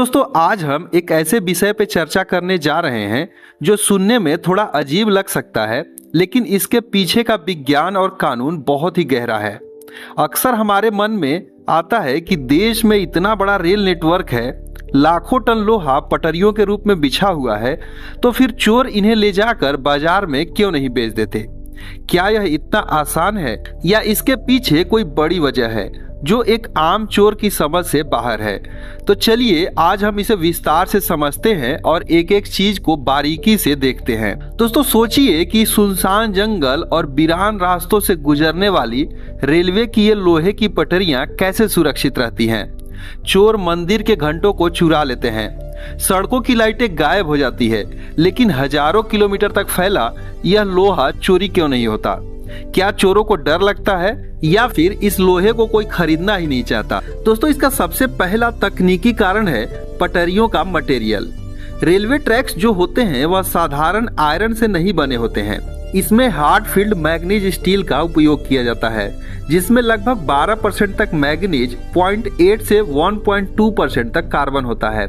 दोस्तों आज हम एक ऐसे विषय पे चर्चा करने जा रहे हैं जो सुनने में थोड़ा अजीब लग सकता है, लेकिन इसके पीछे का विज्ञान और कानून बहुत ही गहरा है। अक्सर हमारे मन में आता है कि देश में इतना बड़ा रेल नेटवर्क है, लाखों टन लोहा पटरियों के रूप में बिछा हुआ है, तो फिर चोर इन्हें ले जाकर बाजार में क्यों नहीं बेच देते? क्या यह इतना आसान है या इसके पीछे कोई बड़ी वजह है जो एक आम चोर की समझ से बाहर है? तो चलिए आज हम इसे विस्तार से समझते हैं और एक एक चीज को बारीकी से देखते हैं। दोस्तों सोचिए कि सुनसान जंगल और वीरान रास्तों से गुजरने वाली रेलवे की ये लोहे की पटरियां कैसे सुरक्षित रहती हैं। चोर मंदिर के घंटों को चुरा लेते हैं, सड़कों की लाइटें गायब हो जाती है, लेकिन हजारों किलोमीटर तक फैला यह लोहा चोरी क्यों नहीं होता? क्या चोरों को डर लगता है या फिर इस लोहे को कोई खरीदना ही नहीं चाहता? दोस्तों इसका सबसे पहला तकनीकी कारण है पटरियों का मटेरियल। रेलवे ट्रैक्स जो होते हैं वह साधारण आयरन से नहीं बने होते हैं। इसमें हार्ड फील्ड मैग्नीज स्टील का उपयोग किया जाता है, जिसमें लगभग 12% तक मैग्नीज, 0.8 से 1.2% तक कार्बन होता है।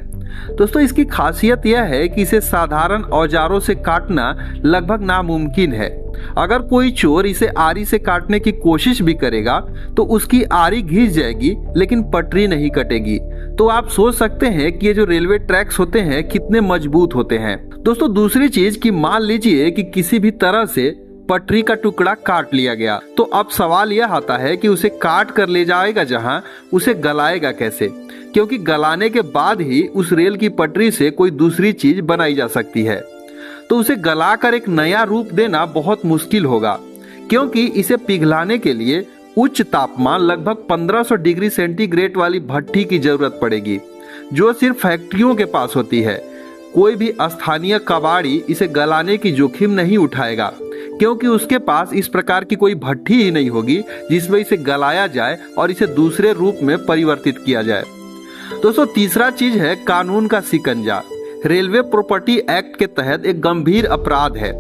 दोस्तों इसकी खासियत यह है कि इसे साधारण औजारों से काटना लगभग नामुमकिन है। अगर कोई चोर इसे आरी से काटने की कोशिश भी करेगा तो उसकी आरी घिस जाएगी, लेकिन पटरी नहीं कटेगी। तो आप सोच सकते हैं कि ये जो रेलवे ट्रैक्स होते हैं कितने मजबूत होते हैं। दोस्तों दूसरी चीज कि मान लीजिए कि किसी भी तरह से पटरी का टुकड़ा काट लिया गया, तो अब सवाल यह आता है कि उसे काट कर ले जाएगा जहां, उसे गलाएगा कैसे? क्योंकि गलाने के बाद ही उस रेल की पटरी से कोई दूसरी चीज बनाई जा सकती है। तो उसे गलाकर एक नया रूप देना बहुत मुश्किल होगा, क्योंकि इसे पिघलाने के लिए उच्च तापमान लगभग 1500 डिग्री सेंटीग्रेड वाली भट्ठी की जरूरत पड़ेगी, जो सिर्फ फैक्ट्रियों के पास होती है। कोई भी स्थानीय कबाड़ी इसे गलाने की जोखिम नहीं उठाएगा, क्योंकि उसके पास इस प्रकार की कोई भट्ठी ही नहीं होगी जिसमें इसे गलाया जाए और इसे दूसरे रूप में परिवर्तित किया जाए। दोस्तों तीसरा चीज है कानून का शिकंजा। रेलवे प्रॉपर्टी एक्ट के तहत एक गंभीर अपराध है।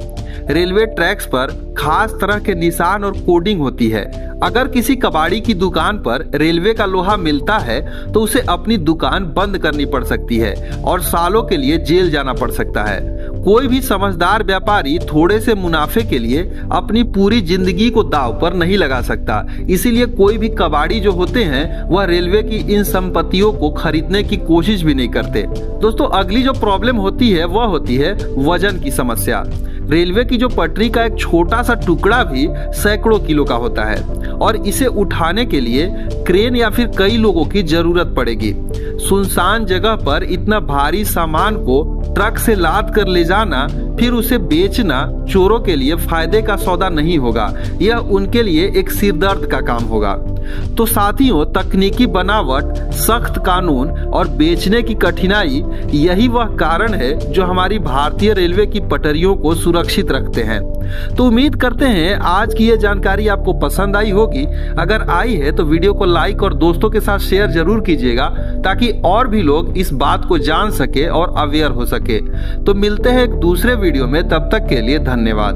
रेलवे ट्रैक्स पर खास तरह के निशान और कोडिंग होती है। अगर किसी कबाड़ी की दुकान पर रेलवे का लोहा मिलता है तो उसे अपनी दुकान बंद करनी पड़ सकती है और सालों के लिए जेल जाना पड़ सकता है। कोई भी समझदार व्यापारी थोड़े से मुनाफे के लिए अपनी पूरी जिंदगी को दांव पर नहीं लगा सकता। इसीलिए कोई भी कबाड़ी जो होते हैं वह रेलवे की इन संपत्तियों को खरीदने की कोशिश भी नहीं करते। दोस्तों अगली जो प्रॉब्लम होती है वह होती है वजन की समस्या। रेलवे की जो पटरी का एक छोटा सा टुकड़ा भी सैकड़ों किलो का होता है और इसे उठाने के लिए क्रेन या फिर कई लोगों की जरूरत पड़ेगी। सुनसान जगह पर इतना भारी सामान को ट्रक से लाद कर ले जाना फिर उसे बेचना चोरों के लिए फायदे का सौदा नहीं होगा, यह उनके लिए एक सिरदर्द का काम होगा। तो साथियों तकनीकी बनावट, सख्त कानून और बेचने की कठिनाई यही वह कारण है जो हमारी भारतीय रेलवे की पटरियों को सुरक्षित रखते हैं। तो उम्मीद करते हैं आज की यह जानकारी आपको पसंद आई होगी। अगर आई है तो वीडियो को लाइक और दोस्तों के साथ शेयर जरूर कीजिएगा, ताकि और भी लोग इस बात को जान सके और अवेयर हो सके। तो मिलते हैं एक दूसरे वीडियो में, तब तक के लिए धन्यवाद।